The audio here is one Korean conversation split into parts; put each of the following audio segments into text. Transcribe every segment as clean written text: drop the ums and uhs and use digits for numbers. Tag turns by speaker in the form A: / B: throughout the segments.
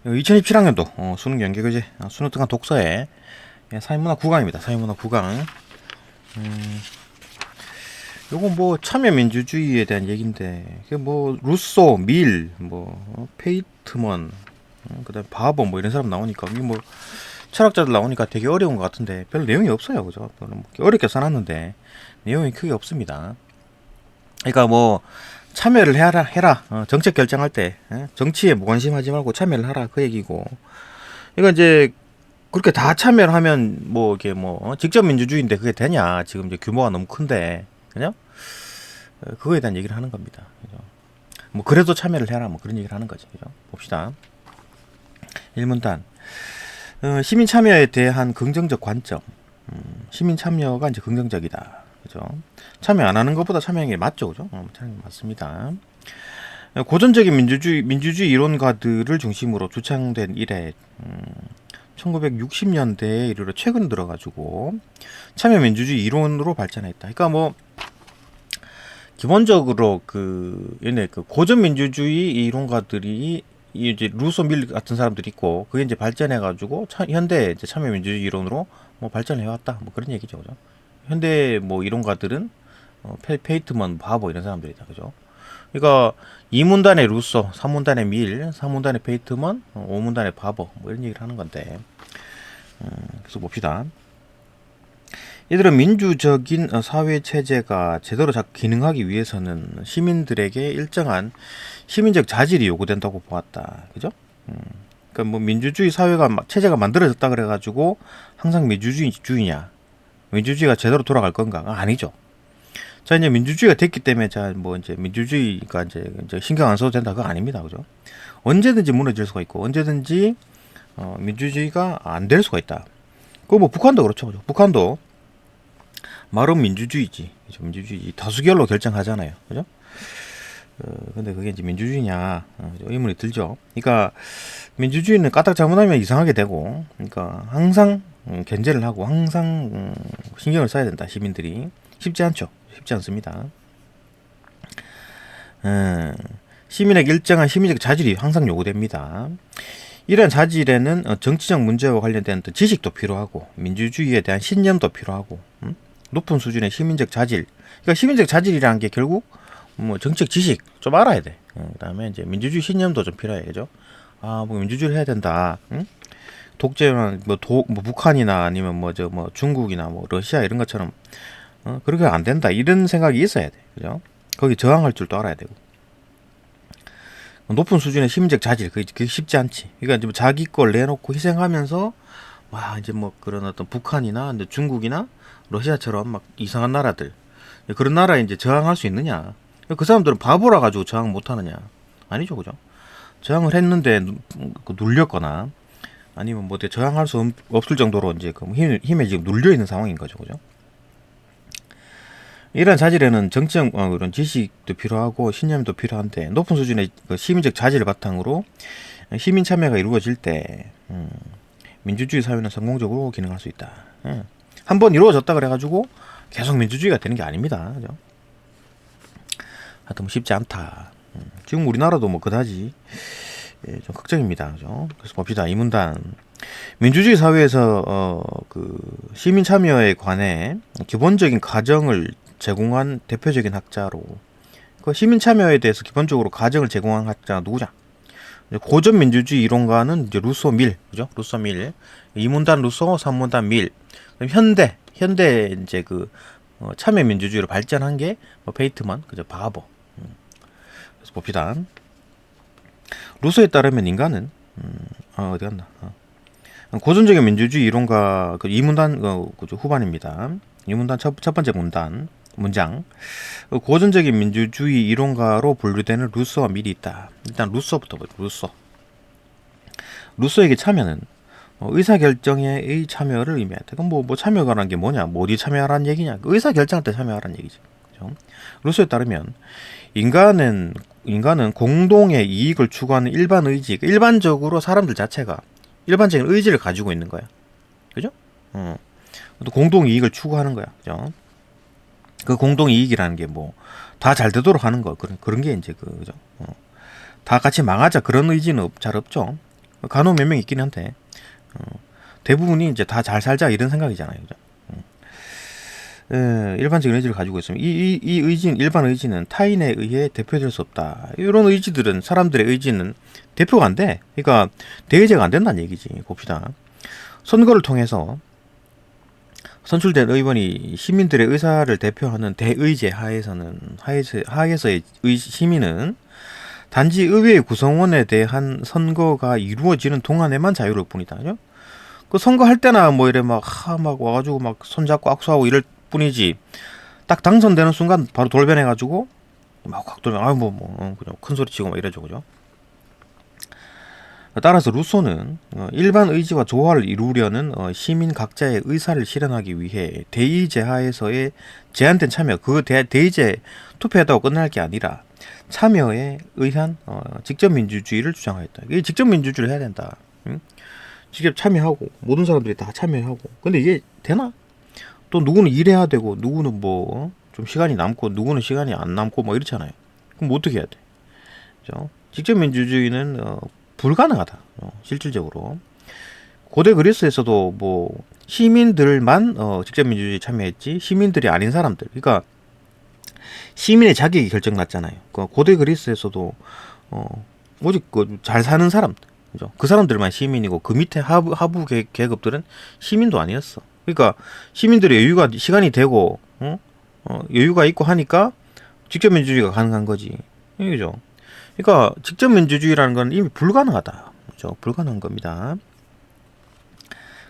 A: 2027학년도 수능 연계교재 수능 특강 독서의 사회문화 9강입니다. 사회문화 9강. 요거 뭐 참여민주주의에 대한 얘기인데, 뭐 루소, 밀, 뭐 페이트먼, 그다음 바버 뭐 이런 사람 나오니까 이게 뭐 철학자들 나오니까 되게 어려운 것 같은데 별 내용이 없어요, 그죠? 별로 뭐 어렵게 써놨는데 내용이 크게 없습니다. 그러니까 뭐 참여를 해라. 정책 결정할 때 정치에 무관심하지 말고 참여를 하라 그 얘기고. 그러니까 이제 그렇게 다 참여를 하면 뭐 이게 뭐 직접 민주주의인데 그게 되냐? 지금 이제 규모가 너무 큰데, 그죠? 그거에 대한 얘기를 하는 겁니다. 그죠? 뭐 그래도 참여를 해라 뭐 그런 얘기를 하는 거지, 그죠? 봅시다. 1문단. 시민 참여에 대한 긍정적 관점. 시민 참여가 이제 긍정적이다. 그죠? 참여 안 하는 것보다 참여하는 게 맞죠, 그죠? 참여 맞습니다. 고전적인 민주주의 이론가들을 중심으로 주창된 이래 1960년대에 이르러 최근 들어가지고 참여 민주주의 이론으로 발전했다. 그러니까 뭐 기본적으로 그 고전 민주주의 이론가들이 이제 루소 밀 같은 사람들이 있고 그게 이제 발전해가지고 현대 이제 참여 민주주의 이론으로 뭐 발전해왔다. 뭐 그런 얘기죠, 그죠? 현대 뭐 이론가들은 페이트먼, 바버 이런 사람들이다, 그죠? 그러니까 2문단의 루소, 3문단의 밀, 4문단의 페이트먼, 5문단의 바버 뭐 이런 얘기를 하는 건데, 그래서 봅시다. 이들은 민주적인 사회 체제가 제대로 기능하기 위해서는 시민들에게 일정한 시민적 자질이 요구된다고 보았다, 그죠? 그러니까 뭐 민주주의 사회가 체제가 만들어졌다 그래가지고 항상 민주주의냐? 민주주의가 제대로 돌아갈 건가? 아니죠. 자, 이제 민주주의가 됐기 때문에 뭐 이제 민주주의가 이제 신경 안 써도 된다, 그거 아닙니다, 그죠? 언제든지 무너질 수가 있고 언제든지 민주주의가 안 될 수가 있다. 그 뭐 북한도 그렇죠, 그죠? 북한도 말은 민주주의지, 그죠? 민주주의 다수결로 결정하잖아요, 그죠? 근데 그게 이제 민주주의냐, 의문이 들죠. 그러니까 민주주의는 까딱 잘못하면 이상하게 되고, 그러니까 항상 견제를 하고 항상 신경을 써야 된다. 시민들이 쉽지 않죠. 쉽지 않습니다. 시민에게 일정한 시민적 자질이 항상 요구됩니다. 이러한 자질에는 정치적 문제와 관련된 지식도 필요하고 민주주의에 대한 신념도 필요하고 높은 수준의 시민적 자질. 그러니까 시민적 자질이라는 게 결국 뭐 정책 지식 좀 알아야 돼. 그다음에 이제 민주주의 신념도 좀 필요해, 그죠? 뭐 민주주의를 해야 된다. 독재나 뭐 북한이나 아니면 뭐 중국이나 뭐 러시아 이런 것처럼 그렇게 안 된다 이런 생각이 있어야 돼, 그죠? 거기 저항할 줄도 알아야 되고. 높은 수준의 시민적 자질 그게 쉽지 않지. 그러니까 이제 뭐 자기 걸 내놓고 희생하면서 와 이제 뭐 그런 어떤 북한이나 중국이나 러시아처럼 막 이상한 나라들 그런 나라에 이제 저항할 수 있느냐? 그 사람들은 바보라 가지고 저항 못 하느냐? 아니죠, 그죠? 저항을 했는데 눌렸거나 아니면 뭐 저항할 수 없을 정도로 이제 그 힘에 지금 눌려 있는 상황인 거죠, 그죠? 이런 자질에는 정치적 그런 지식도 필요하고 신념도 필요한데 높은 수준의 그 시민적 자질을 바탕으로 시민 참여가 이루어질 때 민주주의 사회는 성공적으로 기능할 수 있다. 한번 이루어졌다 그래가지고 계속 민주주의가 되는 게 아닙니다, 그죠? 하여튼 뭐 쉽지 않다. 지금 우리나라도 뭐 그다지 좀 걱정입니다, 그죠? 그래서 봅시다. 이 문단. 민주주의 사회에서 그 시민 참여에 관해 기본적인 가정을 제공한 대표적인 학자로 그 시민 참여에 대해서 기본적으로 가정을 제공한 학자가 누구냐? 고전 민주주의 이론가는 이제 루소 밀, 그죠? 루소 밀. 2문단 루소, 3문단 밀. 현대 이제 그 참여 민주주의로 발전한 게 뭐 페이트먼, 그죠? 바버. 그래서 봅시다. 루소에 따르면 인간은 어디 갔나? 고전적인 민주주의 이론가 그 2문단 후반입니다. 2문단 첫 번째 문장. 고전적인 민주주의 이론가로 분류되는 루소와 밀이 있다. 일단 루소부터 보죠. 루소에게 참여는 의사결정의 참여를 의미한다. 그럼 뭐 참여라는 게 뭐냐? 뭐 어디 참여하라는 얘기냐? 의사결정할 때 참여하라는 얘기죠. 그렇죠? 루소에 따르면 인간은 공동의 이익을 추구하는 일반 의지, 일반적으로 사람들 자체가 일반적인 의지를 가지고 있는 거야. 그죠? 또 공동 이익을 추구하는 거야. 그죠? 그 공동 이익이라는 게 뭐 다 잘 되도록 하는 거 그런 게 이제 그죠? 다 같이 망하자 그런 의지는 잘 없죠. 간혹 몇 명 있긴 한데 대부분이 이제 다 잘 살자 이런 생각이잖아요. 그죠? 일반적인 의지를 가지고 있습니다. 이 의지는, 일반 의지는 타인에 의해 대표될 수 없다. 이런 의지들은, 사람들의 의지는 대표가 안 돼. 그러니까 대의제가 안 된다는 얘기지. 봅시다. 선거를 통해서 선출된 의원이 시민들의 의사를 대표하는 대의제 하에서의 시민은 단지 의회 구성원에 대한 선거가 이루어지는 동안에만 자유로울 뿐이다. 그죠? 그 선거할 때나 뭐 이래 막 와가지고 막 손잡고 악수하고 이럴 뿐이지, 딱 당선되는 순간 바로 돌변해가지고 막 확 돌변, 그냥 큰 소리 치고 막 이러죠. 그죠? 따라서 루소는 일반 의지와 조화를 이루려는 시민 각자의 의사를 실현하기 위해 대의제 하에서의 제한된 참여, 그 대의제 투표했다고 끝날 게 아니라 참여에 의한 직접 민주주의를 주장하였다. 이게 직접 민주주의를 해야 된다. 응? 직접 참여하고 모든 사람들이 다 참여하고. 근데 이게 되나? 또 누구는 일해야 되고 누구는 뭐 좀 시간이 남고 누구는 시간이 안 남고 뭐 이렇잖아요. 그럼 뭐 어떻게 해야 돼? 그죠? 직접 민주주의는 불가능하다. 실질적으로. 고대 그리스에서도 뭐 시민들만 직접 민주주의 참여했지 시민들이 아닌 사람들, 그러니까 시민의 자격이 결정났잖아요. 고대 그리스에서도 오직 잘 사는 사람들, 그죠? 그 사람들만 시민이고 그 밑에 하부 계급들은 시민도 아니었어. 그러니까 시민들의 여유가, 시간이 되고 여유가 있고 하니까 직접 민주주의가 가능한 거지. 그죠? 그러니까 직접 민주주의라는 건 이미 불가능하다. 그죠? 불가능한 겁니다.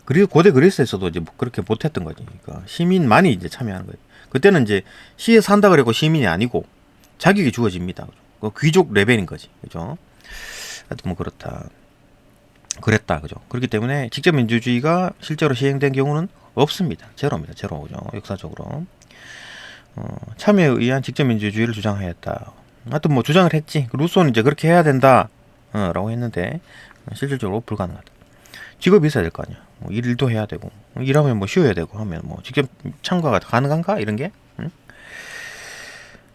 A: 그리고 고대 그리스에서도 이제 그렇게 못했던 거지. 그러니까 시민만이 이제 참여하는 거예요. 그때는 이제 시에 산다 그래고 시민이 아니고 자격이 주어집니다. 그 귀족 레벨인 거지. 그죠? 하여튼 뭐 그랬다. 그죠? 그렇기 때문에 직접 민주주의가 실제로 시행된 경우는 없습니다. 제로입니다. 제로. 그죠? 역사적으로. 참여에 의한 직접 민주주의를 주장하였다. 하여튼 뭐 주장을 했지. 루소는 이제 그렇게 해야 된다 라고 했는데 실질적으로 불가능하다. 직업이 있어야 될 거 아니야. 뭐 일도 해야 되고 일하면 뭐 쉬어야 되고 하면 뭐 직접 참가가 가능한가 이런 게. 응?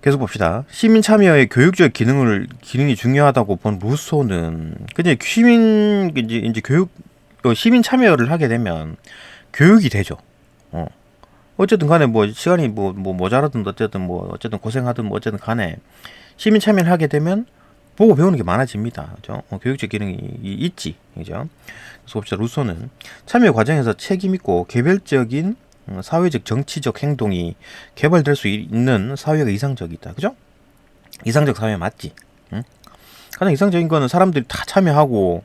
A: 계속 봅시다. 시민 참여의 교육적 기능이 중요하다고 본 루소는 근데 이제 교육, 시민 참여를 하게 되면 교육이 되죠. 어쨌든 간에 뭐 시간이 뭐 모자라든 어쨌든 고생하든 뭐 어쨌든 간에 시민 참여를 하게 되면 보고 배우는 게 많아집니다. 그죠? 교육적 기능이 있지. 그죠? 그래서 봅시다. 루소는 참여 과정에서 책임있고 개별적인 사회적 정치적 행동이 개발될 수 있는 사회가 이상적이다. 그죠? 이상적 사회 맞지? 응? 가장 이상적인 거는 사람들이 다 참여하고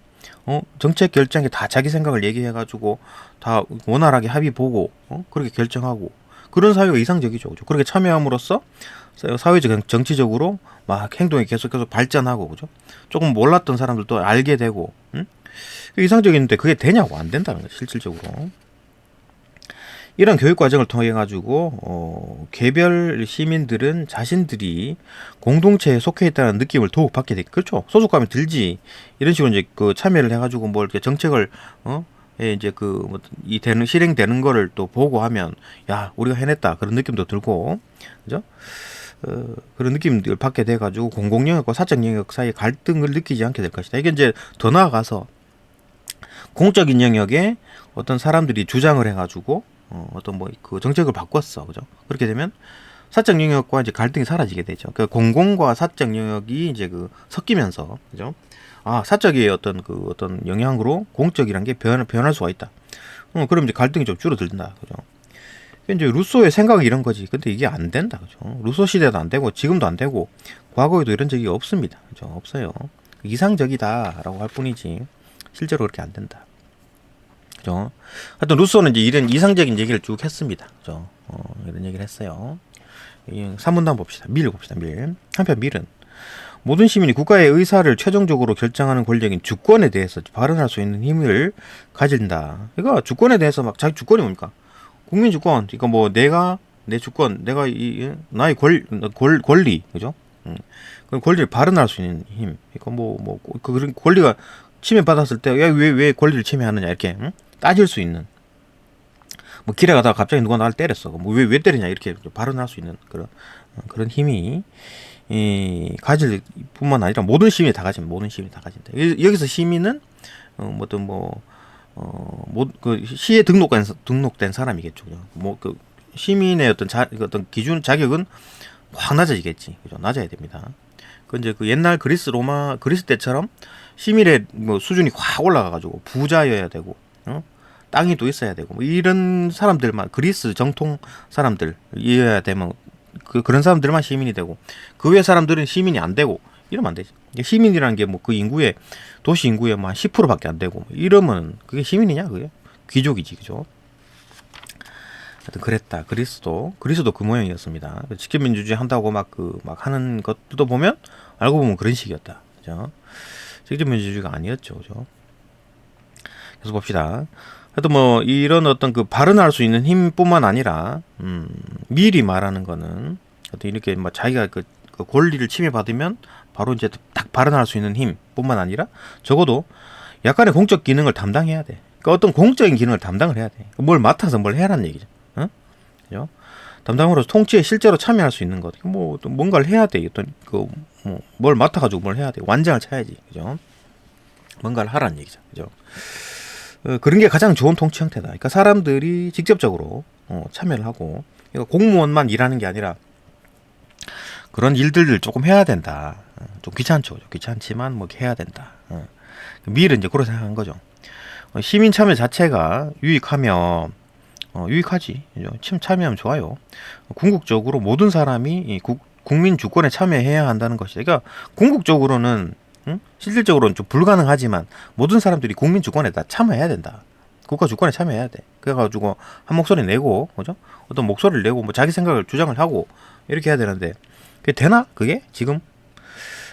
A: 정책 결정에 다 자기 생각을 얘기해가지고 다 원활하게 합의 보고 그렇게 결정하고 그런 사회가 이상적이죠. 그죠? 그렇게 참여함으로써 사회적 정치적으로 막 행동이 계속 발전하고, 그죠? 조금 몰랐던 사람들도 알게 되고, 응? 이상적인데 그게 되냐고. 안 된다는 거죠, 실질적으로. 이런 교육 과정을 통해 가지고 개별 시민들은 자신들이 공동체에 속해 있다는 느낌을 더욱 받게 돼. 그렇죠? 소속감이 들지. 이런 식으로 이제 그 참여를 해가지고 뭐 이렇게 정책을 이제 이 실행되는 거를 또 보고 하면 야 우리가 해냈다 그런 느낌도 들고, 그죠? 그런 느낌을 받게 돼가지고 공공 영역과 사적 영역 사이의 갈등을 느끼지 않게 될 것이다. 이게 이제 더 나아가서 공적인 영역에 어떤 사람들이 주장을 해가지고 어떤 뭐 그 정책을 바꿨어, 그죠? 그렇게 되면 사적 영역과 이제 갈등이 사라지게 되죠. 그 공공과 사적 영역이 이제 섞이면서, 그죠? 사적의 어떤 영향으로 공적이란 게 변할 수가 있다. 그럼 이제 갈등이 좀 줄어든다, 그죠? 이제 루소의 생각이 이런 거지. 근데 이게 안 된다, 그죠? 루소 시대도 안 되고 지금도 안 되고 과거에도 이런 적이 없습니다, 그죠? 없어요. 이상적이다라고 할 뿐이지 실제로 그렇게 안 된다, 그죠? 하여튼 루소는 이제 이런 이상적인 얘기를 쭉 했습니다, 그죠? 이런 얘기를 했어요. 3문단 봅시다. 밀 봅시다. 밀. 한편 밀은 모든 시민이 국가의 의사를 최종적으로 결정하는 권력인 주권에 대해서 발언할 수 있는 힘을 가진다. 그러니까 주권에 대해서 막 자기 주권이 뭡니까? 국민 주권. 그러니까 뭐 내가 내 주권, 내가 나의 권리, 그죠? 그 권리를 발언할 수 있는 힘. 그러니까 그 권리가 침해받았을 때 왜 권리를 침해하느냐 이렇게 따질 수 있는. 뭐 길에 가다가 갑자기 누가 나를 때렸어. 뭐 왜 때리냐 이렇게 발언할 수 있는 그런 힘이 가질 뿐만 아니라 모든 시민이 다 가진다. 여기서 시민은 뭐든 그 시에 등록된 사람이겠죠. 뭐 그 시민의 어떤 기준 자격은 확 낮아지겠지. 그죠? 낮아야 됩니다. 그 이제 그 옛날 그리스 때처럼 시민의 뭐 수준이 확 올라가가지고 부자여야 되고, 땅이 또 있어야 되고, 뭐 이런 사람들만, 그리스 정통 사람들이어야 되면, 그런 사람들만 시민이 되고, 그 외 사람들은 시민이 안 되고, 이러면 안 되지. 시민이라는 게 뭐 그 도시 인구의 뭐 한 10%밖에 안 되고, 이러면 그게 시민이냐, 그게? 귀족이지, 그죠? 하여튼 그랬다. 그리스도 그 모양이었습니다. 직접민주주의 한다고 막 하는 것도 보면, 알고 보면 그런 식이었다. 그죠? 직접민주주의가 아니었죠, 그죠? 계속 봅시다. 하여튼 뭐 이런 어떤 그 발언할 수 있는 힘뿐만 아니라 미리 말하는 거는 어떤 이렇게 뭐 자기가 그 권리를 침해받으면 바로 이제 딱 발언할 수 있는 힘뿐만 아니라 적어도 약간의 공적 기능을 담당해야 돼. 그러니까 어떤 공적인 기능을 담당을 해야 돼. 뭘 맡아서 뭘 해라는 얘기죠. 그죠? 담당으로서 통치에 실제로 참여할 수 있는 것. 뭐 뭔가를 해야 돼. 어떤 뭘 맡아가지고 뭘 해야 돼. 완장을 차야지. 그죠? 뭔가를 하라는 얘기죠. 그죠? 그런 게 가장 좋은 통치 형태다. 그러니까 사람들이 직접적으로 참여를 하고, 그러니까 공무원만 일하는 게 아니라 그런 일들을 조금 해야 된다. 좀 귀찮죠. 귀찮지만 뭐 해야 된다. 미일은 이제 그렇게 생각한 거죠. 시민 참여 자체가 유익하면 유익하지. 참여하면 좋아요. 궁극적으로 모든 사람이 국민 주권에 참여해야 한다는 것이. 그러니까 궁극적으로는 실질적으로는 좀 불가능하지만 모든 사람들이 국민 주권에 다 참여해야 된다. 국가 주권에 참여해야 돼. 그래가지고 한 목소리 내고, 그죠? 어떤 목소리를 내고 뭐 자기 생각을 주장을 하고 이렇게 해야 되는데 그게 되나? 그게 지금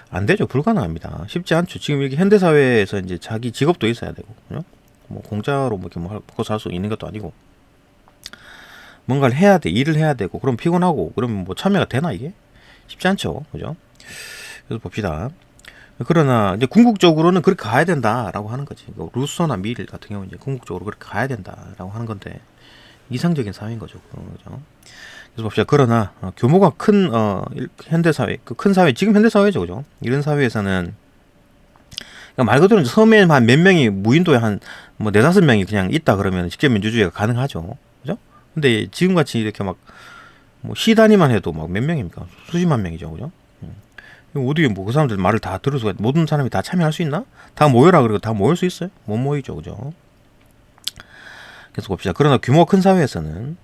A: 안 되죠. 불가능합니다. 쉽지 않죠. 지금 이렇게 현대 사회에서 이제 자기 직업도 있어야 되고, 그죠? 뭐 공짜로 뭐 이렇게 먹고 살 수 있는 것도 아니고 뭔가를 해야 돼. 일을 해야 되고 그럼 피곤하고 그러면 뭐 참여가 되나 이게? 쉽지 않죠. 그죠? 그래서 봅시다. 그러나 이제 궁극적으로는 그렇게 가야 된다라고 하는 거지. 루소나 미일 같은 경우는 이제 궁극적으로 그렇게 가야 된다라고 하는 건데 이상적인 사회인 거죠. 그죠? 그래서 봅시다. 그러나 규모가 큰 현대 사회, 그 큰 사회, 지금 현대 사회죠, 그죠? 이런 사회에서는 그러니까 말 그대로 섬에 한 몇 명이 무인도에 한 뭐 네다섯 명이 그냥 있다 그러면 직접 민주주의가 가능하죠, 그죠? 근데 지금 같이 이렇게 막 뭐 시 단위만 해도 막 몇 명입니까? 수십만 명이죠, 그죠? 어디에 뭐 그 사람들 말을 다 들을 모든 사람이 다 참여할 수 있나? 다 모여라 그러고 다 모일 수 있어요? 못 모이죠, 그죠? 계속 봅시다. 그러나 규모가 큰 사회에서는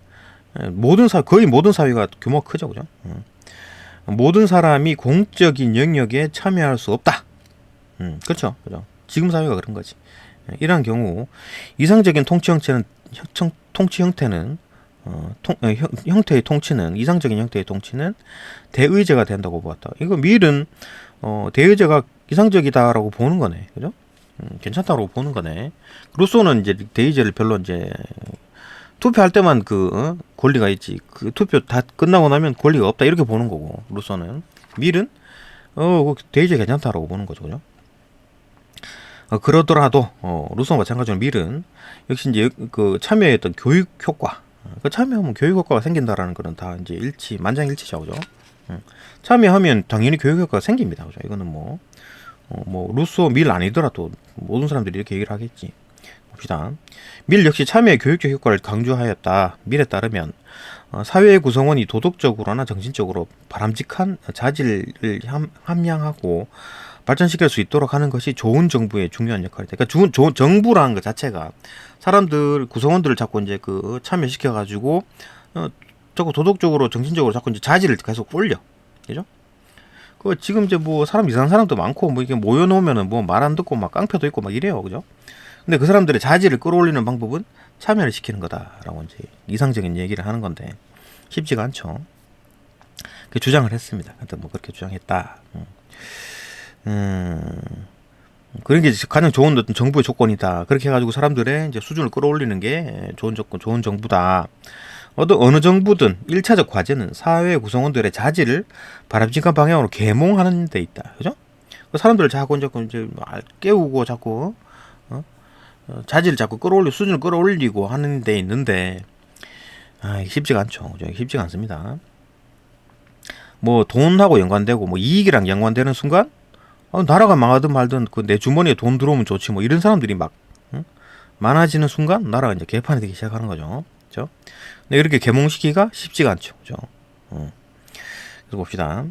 A: 거의 모든 사회가 규모가 크죠, 그죠? 모든 사람이 공적인 영역에 참여할 수 없다. 그렇죠, 그죠? 지금 사회가 그런 거지. 이러한 경우 이상적인 통치 형태는 형태의 통치는 이상적인 형태의 통치는 대의제가 된다고 보았다. 이거 미일은 대의제가 이상적이다라고 보는 거네, 그죠? 괜찮다고 보는 거네. 루소는 이제 대의제를 별로 이제 투표할 때만 권리가 있지. 그 투표 다 끝나고 나면 권리가 없다 이렇게 보는 거고 루소는. 미일은 대의제 괜찮다라고 보는 거죠, 그죠? 그러더라도 루소와 마찬가지로 미일은 역시 이제 그 참여했던 교육 효과. 그 참여하면 교육 효과가 생긴다라는 거는 다 이제 만장일치죠, 그죠? 참여하면 당연히 교육 효과가 생깁니다, 그죠? 이거는 뭐 루소, 밀 아니더라도 모든 사람들이 이렇게 얘기를 하겠지. 봅시다. 밀 역시 참여의 교육적 효과를 강조하였다. 밀에 따르면 사회의 구성원이 도덕적으로나 정신적으로 바람직한 자질을 함양하고 발전시킬 수 있도록 하는 것이 좋은 정부의 중요한 역할이다. 그러니까 좋은 정부라는 것 자체가 구성원들을 자꾸 이제 참여시켜가지고 자꾸 도덕적으로 정신적으로 자꾸 이제 자질을 계속 올려, 그죠? 지금 이제 뭐 사람 이상한 사람도 많고 뭐 이게 모여놓으면은 뭐 말 안 듣고 막 깡패도 있고 막 이래요, 그죠? 근데 그 사람들의 자질을 끌어올리는 방법은 참여를 시키는 거다라고 이제 이상적인 얘기를 하는 건데 쉽지가 않죠. 그 주장을 했습니다. 하여튼 뭐 그렇게 주장했다. 그런 게 가장 좋은 어떤 정부의 조건이다. 그렇게 해가지고 사람들의 이제 수준을 끌어올리는 게 좋은 조건, 좋은 정부다. 어느 정부든 1차적 과제는 사회 구성원들의 자질을 바람직한 방향으로 계몽하는 데 있다. 그죠? 사람들을 자꾸 이제 깨우고 자꾸 자질을 자꾸 수준을 끌어올리고 하는 데 있는데 이게 쉽지가 않죠. 그죠? 쉽지가 않습니다. 뭐 돈하고 연관되고 뭐 이익이랑 연관되는 순간 나라가 망하든 말든 그 내 주머니에 돈 들어오면 좋지 뭐 이런 사람들이 막 응? 많아지는 순간 나라가 이제 개판이 되기 시작하는 거죠. 그죠? 근데 이렇게 계몽시키기가 쉽지가 않죠. 그죠? 그래서 봅시다.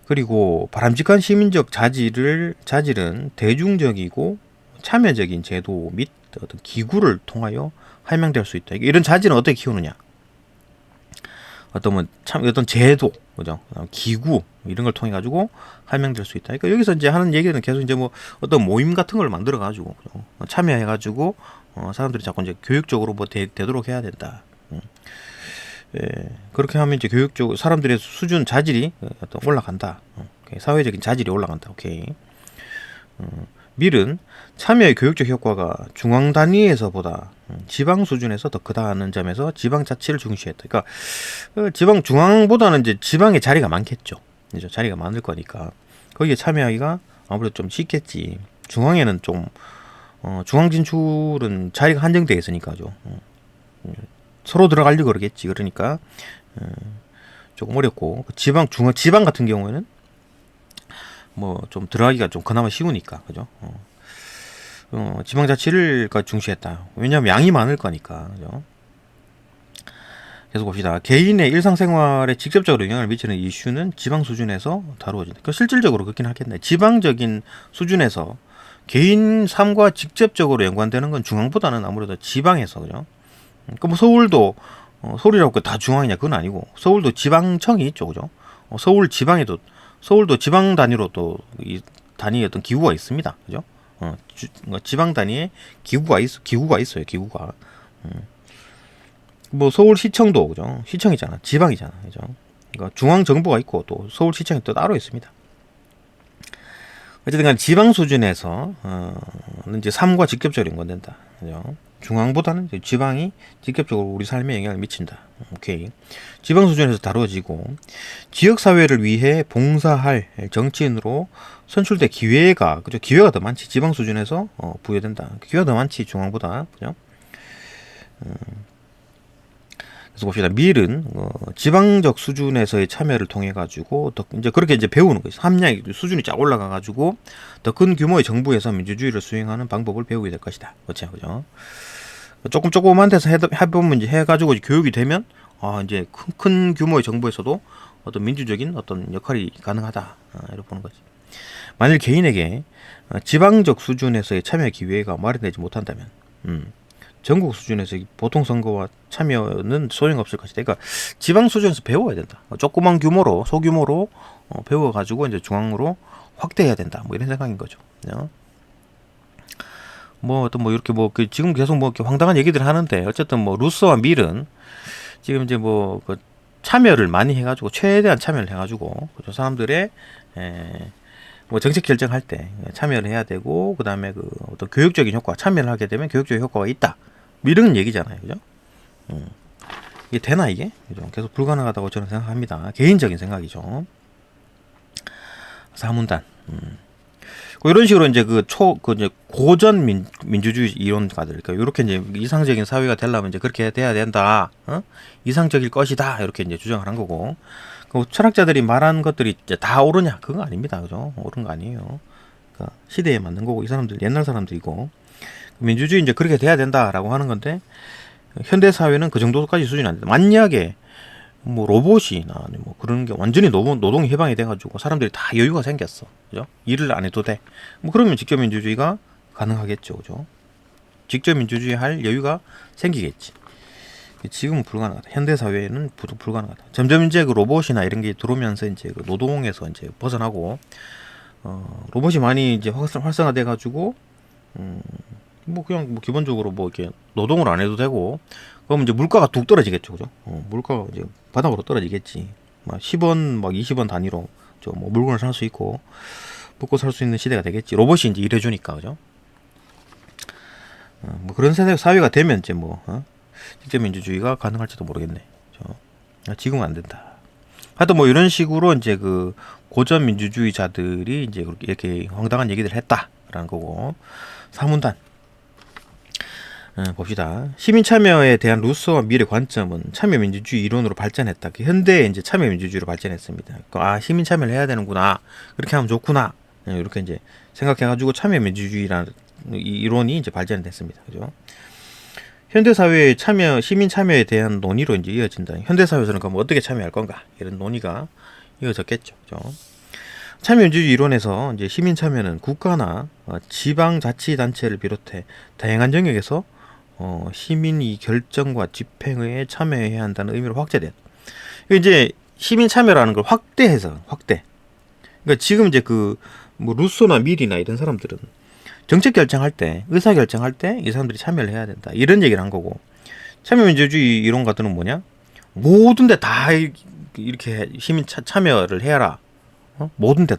A: 그리고 바람직한 시민적 자질은 대중적이고 참여적인 제도 및 어떤 기구를 통하여 할명될 수 있다. 이런 자질은 어떻게 키우느냐? 어떤 제도, 그죠? 기구 이런 걸 통해 가지고 할명될 수 있다. 그러니까 여기서 이제 하는 얘기는 계속 이제 뭐 어떤 모임 같은 걸 만들어 가지고 참여해 가지고 사람들이 자꾸 이제 교육적으로 뭐 되도록 해야 된다. 예, 그렇게 하면 이제 교육적 사람들의 수준 자질이 어떤 올라간다. 사회적인 자질이 올라간다. 오케이. 밀은 참여의 교육적 효과가 중앙 단위에서보다 지방 수준에서 더 크다는 점에서 지방 자치를 중시했다. 그러니까 지방 중앙보다는 이제 지방에 자리가 많겠죠. 그죠? 자리가 많을 거니까 거기에 참여하기가 아무래도 좀 쉽겠지. 중앙에는 좀 중앙 진출은 자리가 한정되어 있으니까죠. 서로 들어가려고 그러겠지. 그러니까 조금 어렵고 지방 같은 경우에는 뭐 좀 들어가기가 좀 그나마 쉬우니까 그죠. 지방자치를 중시했다. 왜냐하면 양이 많을 거니까 그죠. 계속 봅시다. 개인의 일상생활에 직접적으로 영향을 미치는 이슈는 지방 수준에서 다루어진다. 실질적으로 그렇긴 하겠네. 지방적인 수준에서 개인 삶과 직접적으로 연관되는 건 중앙보다는 아무래도 지방에서 그죠. 그러니까 뭐 서울도 서울이라고 다 중앙이냐 그건 아니고 서울도 지방청이 있죠 그죠. 서울도 지방 단위로 또 이 단위 어떤 기구가 있습니다 그죠. 지방 단위의 기구가 있어요 기구가. 뭐 서울시청도 그죠. 시청이잖아 지방이잖아 그죠. 그러니까 중앙 정부가 있고 또 서울시청이 또 따로 있습니다. 어쨌든 간 지방 수준에서 이제 삶과 직접적으로 연관된다 그죠. 중앙보다는 지방이 직접적으로 우리 삶에 영향을 미친다. 오케이. 지방 수준에서 다뤄지고 지역 사회를 위해 봉사할 정치인으로 선출될 기회가 그죠. 기회가 더 많지. 지방 수준에서 부여된다. 기회가 더 많지 중앙보다 그죠. 그래서 봅시다. 밀은 지방적 수준에서의 참여를 통해 가지고 이제 그렇게 이제 배우는 거예요. 함량이 수준이 쫙 올라가 가지고 더 큰 규모의 정부에서 민주주의를 수행하는 방법을 배우게 될 것이다. 그렇죠, 그죠? 조금한 데서 해보면 이제 해가지고 교육이 되면 이제 큰 규모의 정부에서도 어떤 민주적인 어떤 역할이 가능하다. 이렇게 보는 거지. 만일 개인에게 지방적 수준에서의 참여 기회가 마련되지 못한다면, 전국 수준에서 보통 선거와 참여는 소용없을 것이다. 그러니까 지방 수준에서 배워야 된다. 조그만 규모로 소규모로 배워가지고 이제 중앙으로 확대해야 된다. 뭐 이런 생각인 거죠. 뭐 어떤 뭐 이렇게 뭐 지금 계속 뭐 이렇게 황당한 얘기들 하는데 어쨌든 뭐 루소와 밀은 지금 이제 뭐 그 참여를 많이 해가지고 최대한 참여를 해가지고 그죠? 사람들의 뭐 정책 결정할 때 참여를 해야 되고 그 다음에 그 어떤 교육적인 효과 참여를 하게 되면 교육적인 효과가 있다. 이런 얘기잖아요, 그죠? 이게 되나 이게? 그죠? 계속 불가능하다고 저는 생각합니다. 개인적인 생각이죠. 사문단. 이런 식으로 이제 이제 고전 민주주의 이론가들, 그러니까 이렇게 이제 이상적인 사회가 되려면 이제 그렇게 돼야 된다, 이상적일 것이다, 이렇게 이제 주장을 한 거고, 그 철학자들이 말한 것들이 이제 다 옳으냐? 그건 아닙니다, 그죠? 옳은 거 아니에요. 그러니까 시대에 맞는 거고, 이 사람들 옛날 사람들이고, 민주주의 이제 그렇게 돼야 된다라고 하는 건데, 현대 사회는 그 정도까지 수준이 안 된다. 만약에 뭐 로봇이나 뭐 그런 게 완전히 노동이 해방이 돼가지고 사람들이 다 여유가 생겼어, 그죠? 일을 안 해도 돼. 뭐 그러면 직접 민주주의가 가능하겠죠, 그죠? 직접 민주주의 할 여유가 생기겠지. 지금은 불가능하다. 현대 사회에는 불가능하다. 점점 이제 그 로봇이나 이런 게 들어오면서 이제 그 노동에서 이제 벗어나고 로봇이 많이 이제 활성화돼가지고 뭐 그냥 뭐 기본적으로 뭐 이렇게 노동을 안 해도 되고. 그럼 이제 물가가 뚝 떨어지겠죠, 그죠? 물가가 이제 바닥으로 떨어지겠지. 막 10원, 막 20원 단위로 뭐 물건을 살 수 있고 먹고 살 수 있는 시대가 되겠지. 로봇이 이제 일해주니까, 그죠? 뭐 그런 사회가 되면 이제 뭐 직접 민주주의가 가능할지도 모르겠네. 그죠? 지금은 안 된다. 하여튼 뭐 이런 식으로 이제 그 고전 민주주의자들이 이제 이렇게 황당한 얘기를 했다라는 거고. 사문단. 봅시다. 시민 참여에 대한 루소와 밀의 관점은 참여 민주주의 이론으로 발전했다. 현대에 이제 참여 민주주의로 발전했습니다. 시민 참여를 해야 되는구나. 그렇게 하면 좋구나. 이렇게 이제 생각해가지고 참여민주주의라는 이 이론이 이제 발전이 됐습니다. 그죠? 현대사회의 시민 참여에 대한 논의로 이제 이어진다. 현대사회에서는 그럼 어떻게 참여할 건가? 이런 논의가 이어졌겠죠. 그죠? 참여민주주의 이론에서 이제 시민 참여는 국가나 지방자치단체를 비롯해 다양한 영역에서 시민이 결정과 집행에 참여해야 한다는 의미로 확대돼요. 이제 시민 참여라는 걸 확대. 그러니까 지금 이제 뭐 루소나 밀이나 이런 사람들은 정책 결정할 때, 의사 결정할 때 이 사람들이 참여를 해야 된다. 이런 얘기를 한 거고, 참여민주주의 이론가들은 뭐냐? 모든 데 다 이렇게 시민 참여를 해라. 모든 데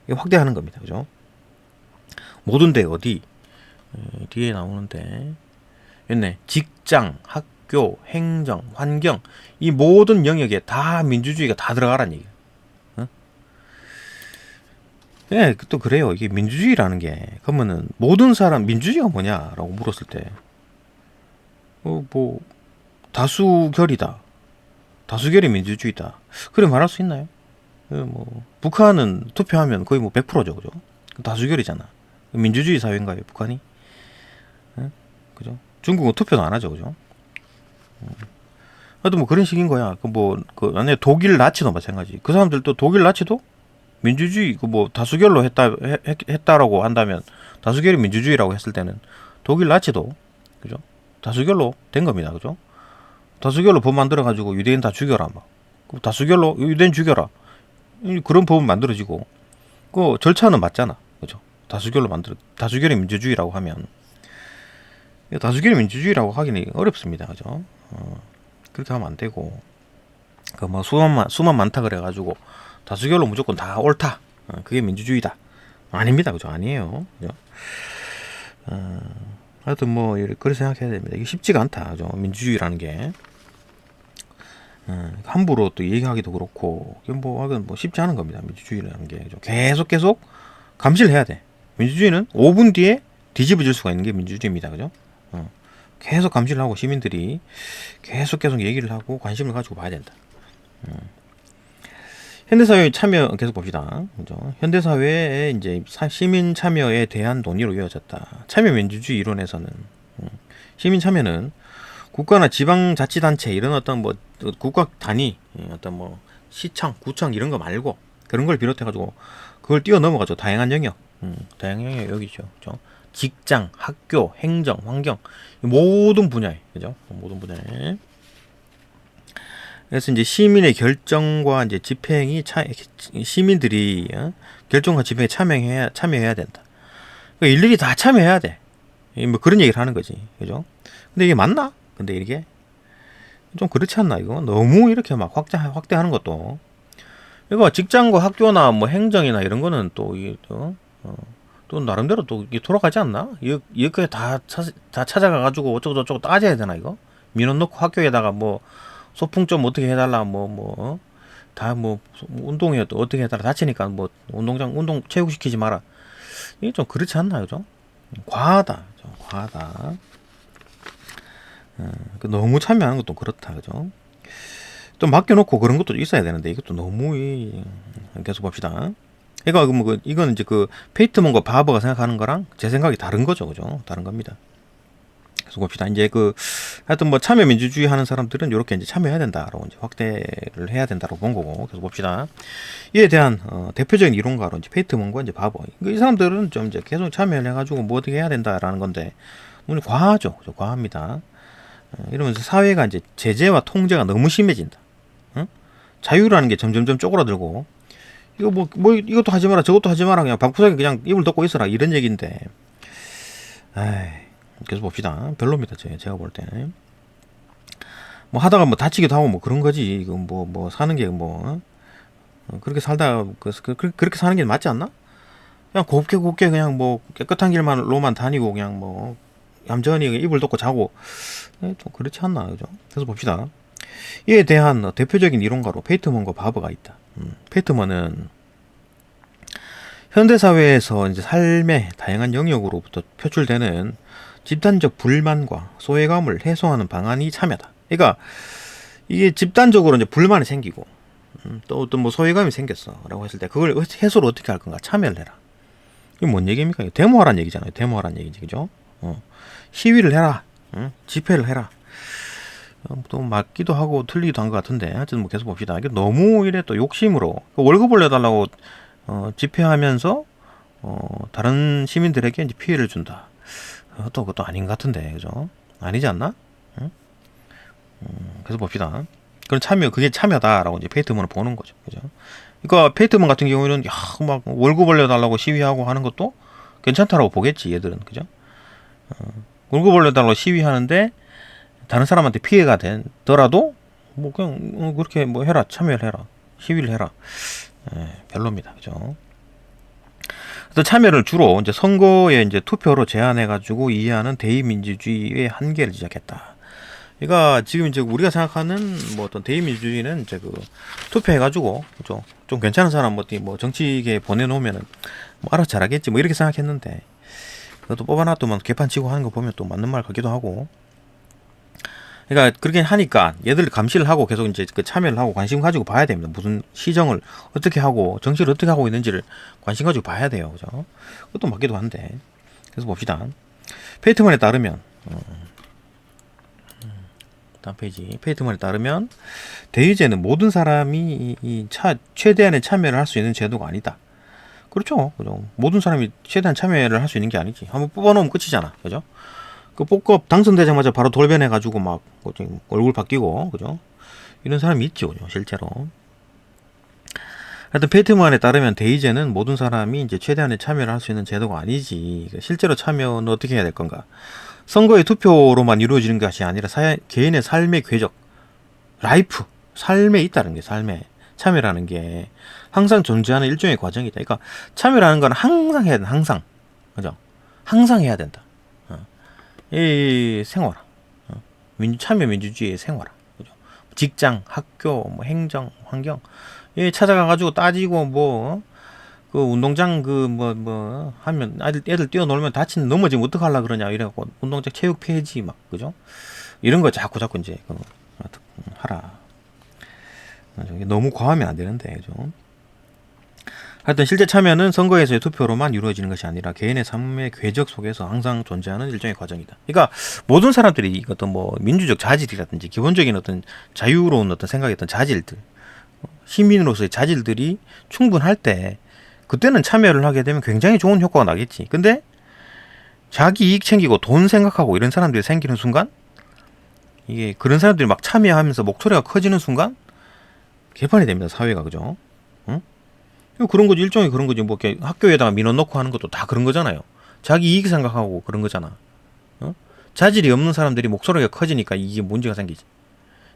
A: 확대하는 겁니다. 그죠? 모든 데 어디? 뒤에 나오는데, 있네. 직장, 학교, 행정, 환경, 이 모든 영역에 다 민주주의가 다 들어가라는 얘기예요. 예, 또 그래요. 이게 민주주의라는 게, 그러면은, 모든 사람, 민주주의가 뭐냐라고 물었을 때, 뭐, 다수결이다. 다수결이 민주주의다. 그래 말할 수 있나요? 뭐, 북한은 투표하면 거의 뭐 100%죠. 그죠? 다수결이잖아. 민주주의 사회인가요, 북한이? 예? 그죠? 중국은 투표도 안 하죠. 그죠? 하여튼 뭐 그런 식인 거야. 만약에 독일 나치도 마찬가지. 그 사람들도 독일 나치도 민주주의 뭐 다수결로 했다라고 한다면 다수결이 민주주의라고 했을 때는 독일 나치도 그죠? 다수결로 된 겁니다. 그죠? 다수결로 법 만들어 가지고 유대인 다 죽여라 막. 다수결로 유대인 죽여라. 그런 법은 만들어지고 그 절차는 맞잖아. 그죠? 다수결이 민주주의라고 하면 다수결이 민주주의라고 하기는 어렵습니다. 그죠? 그렇게 하면 안 되고 뭐 수만 많다 그래 가지고 다수결로 무조건 다 옳다. 그게 민주주의다. 아닙니다. 그죠? 아니에요. 그죠? 하여튼 뭐 그렇게 생각해야 됩니다. 이게 쉽지가 않다. 그죠? 민주주의라는 게 함부로 또 얘기하기도 그렇고 뭐 쉽지 않은 겁니다. 민주주의라는 게 그죠? 계속 감시를 해야 돼. 민주주의는 5분 뒤에 뒤집어질 수가 있는 게 민주주의입니다. 그죠? 계속 감시를 하고 시민들이 계속 얘기를 하고 관심을 가지고 봐야 된다. 현대사회 참여 계속 봅시다. 그죠? 현대사회의 이제 시민 참여에 대한 논의로 이어졌다. 참여민주주의 이론에서는 시민 참여는 국가나 지방자치단체 이런 어떤 뭐 국가 단위 어떤 뭐 시청, 구청 이런 거 말고 그런 걸 비롯해가지고 그걸 뛰어넘어가지고 다양한 영역 여기죠. 그죠? 직장, 학교, 행정, 환경 모든 분야에 그죠? 모든 분야에. 그래서 이제 시민의 결정과 이제 집행이 시민들이 결정과 집행에 참여해야 된다. 그러니까 일일이 다 참여해야 돼. 뭐 그런 얘기를 하는 거지, 그죠? 근데 이게 맞나? 근데 이게 좀 그렇지 않나 이거? 너무 이렇게 막 확대하는 것도 이거 직장과 학교나 뭐 행정이나 이런 거는 또 또 나름대로 또 이게 돌아가지 않나? 여기까지 다 찾아가가지고 어쩌고 따져야 되나 이거? 민원 넣고 학교에다가 뭐 소풍 좀 어떻게 해달라 다 운동회 또 어떻게 해달라 다치니까 뭐 운동 체육시키지 마라. 이게 좀 그렇지 않나요, 좀 과하다. 너무 참여하는 것도 그렇다, 그죠? 또 맡겨놓고 그런 것도 있어야 되는데 이것도 너무 계속 봅시다. 이거는 이제 페이트먼과 바버가 생각하는 거랑 제 생각이 다른 거죠, 그죠? 다른 겁니다. 계속 봅시다. 이제 하여튼 뭐 참여 민주주의 하는 사람들은 이렇게 이제 참여해야 된다라고 이제 확대를 해야 된다라고 본 거고 계속 봅시다. 이에 대한 대표적인 이론가로 이제 페이트먼과 이제 바버. 이 사람들은 좀 이제 계속 참여를 해가지고 뭐 어떻게 해야 된다라는 건데 너무 과하죠, 그죠? 과합니다. 이러면서 사회가 이제 제재와 통제가 너무 심해진다. 자유라는 게 점점점 쪼그라들고 이거 뭐 이것도 하지 마라 저것도 하지 마라 그냥 방구석에 그냥 입을 덮고 있어라 이런 얘기인데. 계속 봅시다. 별로입니다. 제가 볼 때는. 뭐 하다가 뭐 다치기도 하고 뭐 그런 거지. 이거 뭐 사는 게 그렇게 살다가 그렇게 사는 게 맞지 않나? 그냥 곱게 그냥 뭐 깨끗한 길로만 다니고 그냥 뭐 얌전히 입을 덮고 자고 좀 그렇지 않나, 그죠? 그래서 봅시다. 이에 대한 대표적인 이론가로 페이트먼과 바버가 있다. 페이트먼은 현대사회에서 이제 삶의 다양한 영역으로부터 표출되는 집단적 불만과 소외감을 해소하는 방안이 참여다. 그러니까 이게 집단적으로 이제 불만이 생기고 또 어떤 뭐 소외감이 생겼어라고 했을 때 그걸 해소를 어떻게 할 건가? 참여를 해라. 이게 뭔 얘기입니까? 이거 데모하란 얘기잖아요. 데모하란 얘기지, 그죠? 시위를 해라. 집회를 해라. 또 맞기도 하고 틀리기도 한 것 같은데 하여튼 뭐 계속 봅시다. 이게 너무 이래 또 욕심으로 월급을 내달라고 집회하면서 다른 시민들에게 이제 피해를 준다. 또 그것도 아닌 것 같은데, 그죠? 아니지 않나? 응? 계속 봅시다. 그런 참여, 그게 참여다라고 이제 페이트먼을 보는 거죠, 그죠? 그러니까 페이트먼 같은 경우에는 막 월급 올려달라고 시위하고 하는 것도 괜찮다라고 보겠지, 얘들은, 그죠? 월급 올려달라고 시위하는데 다른 사람한테 피해가 되더라도 뭐 그냥 그렇게 뭐 해라, 참여를 해라, 시위를 해라. 별로입니다, 그죠? 그래서 참여를 주로 이제 선거에 이제 투표로 제한해가지고 이해하는 대의민주주의의 한계를 지적했다. 그러니까 지금 이제 우리가 생각하는 뭐 어떤 대의민주주의는 이제 그 투표해가지고 그죠? 좀 괜찮은 사람 뭐 정치계에 보내놓으면은 뭐 알아서 잘하겠지 뭐 이렇게 생각했는데 그것도 뽑아놔두면 개판치고 하는 거 보면 또 맞는 말 같기도 하고. 그러니까 그렇게 하니까 얘들 감시를 하고 계속 이제 그 참여를 하고 관심 가지고 봐야 됩니다. 무슨 시정을 어떻게 하고 정치를 어떻게 하고 있는지를 관심 가지고 봐야 돼요, 그죠? 그것도 맞기도 한데. 그래서 봅시다. 페이트먼에 따르면 다음 페이지. 페이트먼에 따르면 대의제는 모든 사람이 최대한의 참여를 할 수 있는 제도가 아니다. 그렇죠, 그죠? 모든 사람이 최대한 참여를 할 수 있는 게 아니지. 한번 뽑아놓으면 끝이잖아, 그죠? 그 뽑고 당선되자마자 바로 돌변해가지고 막 얼굴 바뀌고, 그죠? 이런 사람이 있죠, 그죠? 실제로. 하여튼 페이트먼에 따르면 대의제는 모든 사람이 이제 최대한의 참여를 할 수 있는 제도가 아니지. 실제로 참여는 어떻게 해야 될 건가? 선거의 투표로만 이루어지는 것이 아니라 개인의 삶의 궤적, 라이프, 삶에 있다는 게 삶에 참여라는 게 항상 존재하는 일종의 과정이다. 그러니까 참여라는 건 항상 해야 된다. 항상, 그죠? 항상 해야 된다. 이 생활화, 참여 민주주의의 생활화, 그죠? 직장, 학교, 뭐 행정, 환경, 이 찾아가가지고 따지고 그 운동장 하면 애들 뛰어놀면 넘어지면 어떡하려 그러냐 이래갖고 운동장 체육 폐지 막 그죠? 이런 거 자꾸 이제 하라. 너무 과하면 안 되는데, 그죠? 하여튼 실제 참여는 선거에서의 투표로만 이루어지는 것이 아니라 개인의 삶의 궤적 속에서 항상 존재하는 일종의 과정이다. 그러니까 모든 사람들이 어떤 뭐 민주적 자질이라든지 기본적인 어떤 자유로운 어떤 생각의 자질들, 시민으로서의 자질들이 충분할 때 그때는 참여를 하게 되면 굉장히 좋은 효과가 나겠지. 근데 자기 이익 챙기고 돈 생각하고 이런 사람들이 생기는 순간 이게 그런 사람들이 막 참여하면서 목소리가 커지는 순간 개판이 됩니다, 사회가. 그죠? 응? 그런 거지, 일종의 그런 거지. 뭐 이렇게 학교에다가 민원 넣고 하는 것도 다 그런 거잖아요. 자기 이익 생각하고 그런 거잖아. 자질이 없는 사람들이 목소리가 커지니까 이게 문제가 생기지.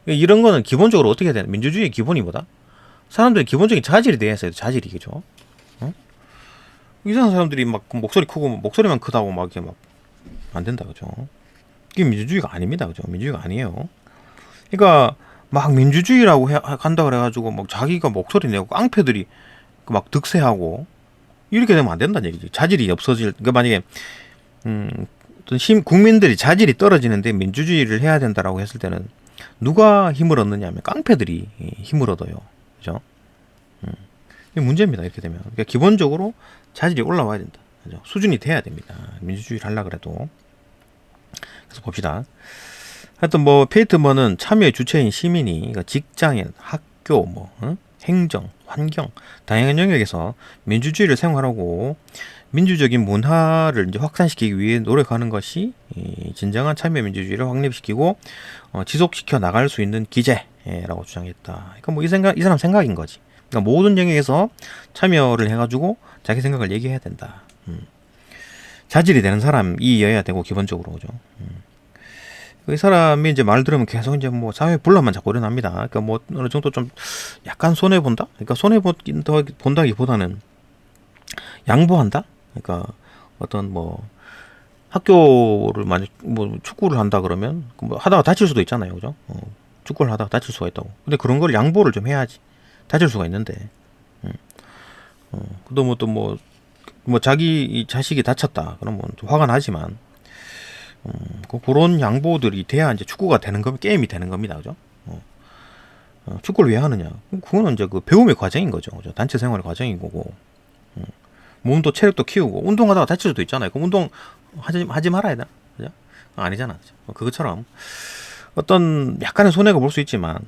A: 이런 거는 기본적으로 어떻게 해야 되나? 민주주의의 기본이 뭐다? 사람들이 기본적인 자질이 돼야 있어요. 자질이, 그죠? 이상한 사람들이 막 목소리 크고 목소리만 크다고 막 이렇게 막 안 된다, 그죠? 이게 민주주의가 아닙니다, 그죠? 민주주의가 아니에요. 그러니까 막 민주주의라고 한다 그래가지고 막 자기가 목소리 내고 깡패들이 막 득세하고 이렇게 되면 안 된다는 얘기지. 자질이 없어질. 그러니까 만약에 어떤 국민들이 자질이 떨어지는데 민주주의를 해야 된다라고 했을 때는 누가 힘을 얻느냐면 깡패들이 힘을 얻어요, 그죠? 이게 문제입니다. 이렇게 되면. 그러니까 기본적으로 자질이 올라와야 된다. 그죠? 수준이 돼야 됩니다. 민주주의를 하려고 그래도. 그래서 봅시다. 하여튼 뭐 페이트먼은 참여의 주체인 시민이 그러니까 직장인, 학교, 행정, 환경, 다양한 영역에서 민주주의를 생활하고 민주적인 문화를 이제 확산시키기 위해 노력하는 것이 진정한 참여 민주주의를 확립시키고 지속시켜 나갈 수 있는 기제라고 주장했다. 그러니까 뭐 이 사람 생각인 거지. 그러니까 모든 영역에서 참여를 해가지고 자기 생각을 얘기해야 된다. 자질이 되는 사람이어야 되고 기본적으로, 그죠? 이 사람이 이제 말 들으면 계속 이제 뭐 사회 분란만 자꾸 일어납니다. 그러니까 뭐 어느 정도 좀 약간 손해 본다. 그러니까 손해 본다기보다는 양보한다. 그러니까 어떤 뭐 학교를 만약 뭐 축구를 한다 그러면 뭐 하다가 다칠 수도 있잖아요, 그죠? 축구를 하다가 다칠 수가 있다고. 근데 그런 걸 양보를 좀 해야지. 다칠 수가 있는데. 또 뭐 자기 자식이 다쳤다. 그러면 좀 화가 나지만. 그런 양보들이 돼야 이제 축구가 되는 겁니다. 게임이 되는 겁니다. 그죠? 축구를 왜 하느냐? 그거는 이제 그 배움의 과정인 거죠. 그죠? 단체 생활의 과정인 거고, 몸도 체력도 키우고, 운동하다가 다칠 수도 있잖아요. 그럼 운동 하지 말아야 되나? 그죠? 아니잖아. 그죠? 그것처럼 어떤 약간의 손해가 볼 수 있지만,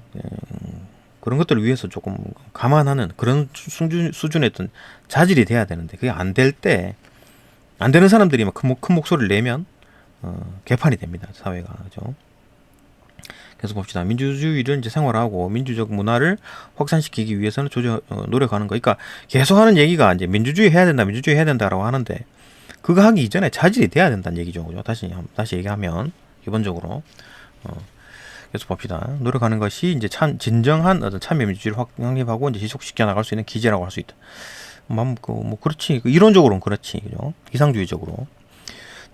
A: 그런 것들을 위해서 조금 감안하는 그런 수준의 어떤 자질이 돼야 되는데, 그게 안 될 때, 안 되는 사람들이 막 큰 목소리를 내면, 개판이 됩니다. 사회가. 그죠? 계속 봅시다. 민주주의를 이제 생활하고 민주적 문화를 확산시키기 위해서는 노력하는 거. 그러니까 계속하는 얘기가 이제 민주주의 해야 된다, 민주주의 해야 된다라고 하는데 그거 하기 이전에 자질이 돼야 된다는 얘기죠. 그죠? 다시 얘기하면 기본적으로 계속 봅시다. 노력하는 것이 이제 진정한 어떤 참여 민주주의를 확립하고 이제 지속시켜 나갈 수 있는 기제라고 할 수 있다. 뭐 그렇지. 이론적으로는 그렇지. 그죠? 이상주의적으로.